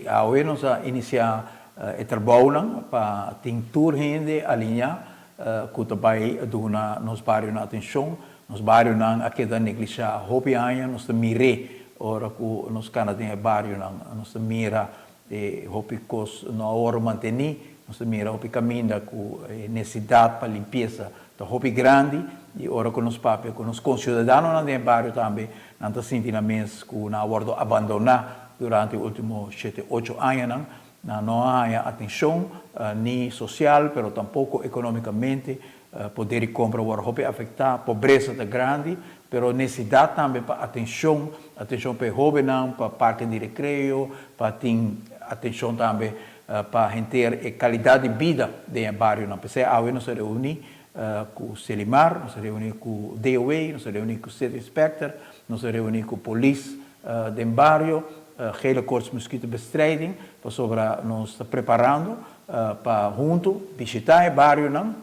Hoy nos inicia el trabajo para tintur gente alinhar que também dona nos barrios na atenção, nos barrios não aqui da negligencia hopi anos nos mire ora que nos canadinhos barrios não nos mira hopi cos na hora mantenir nos mira hopi caminho com necessidade para limpeza da hopi grande e ora com nos papel com nos concidadãos na de barrio também não está sentindo mesmo que na hora abandonar durante os últimos 7-8 anos não há atenção nem social, mas tampouco economicamente poder de compra vai afetar a pobreza da grande, mas necessidade também para atenção para jovens, para parque de recreio, para ter atenção também para ter qualidade de vida do bairro. Não precisa hoje nos reunir com o Selimar, nos reunir com o DOA, nos reunir com o City Inspector, nos reunir com a polícia do bairro, gele koorts mosquitobestrijding, sobre nos está preparando para junto visitar o bairro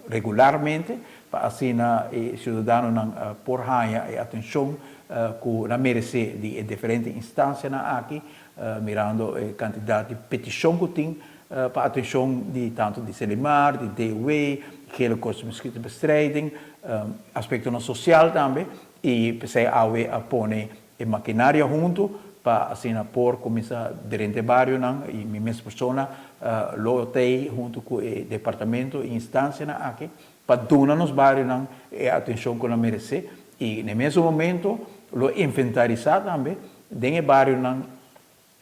regularmente, para assim os cidadãos por ganhar a atenção que na merece de diferentes instâncias aqui, mirando a quantidade de petição que tem para atenção de tanto de Selimar, de DOA, gele koorts mosquitobestrijding, aspecto social também, e precisa a pôr a maquinária junto, para assim por começar durante o bairro e minha mesma pessoa lotei junto com o departamento e instância aqui para dar nos bairros a atenção que não merece e no mesmo momento lo inventarizar também dentro do bairro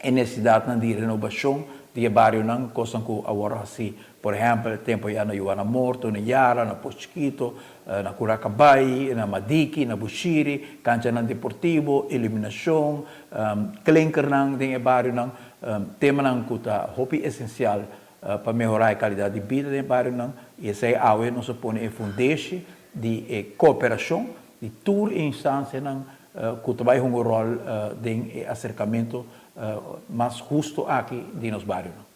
a necessidade de renovação de bairro coisa que agora assim por exemplo tempo já na Joana Morto na Yara na Posquito na Curacabai na Madiki na Bushiri cancha na Deportivo iluminação clinker dentro do bairro tema que está hopi essencial para melhorar a qualidade de vida dentro do bairro e esse é a nós põe a fundação de cooperação de toda instância que também tem um rol de acercamento mais justo aqui nos bairros.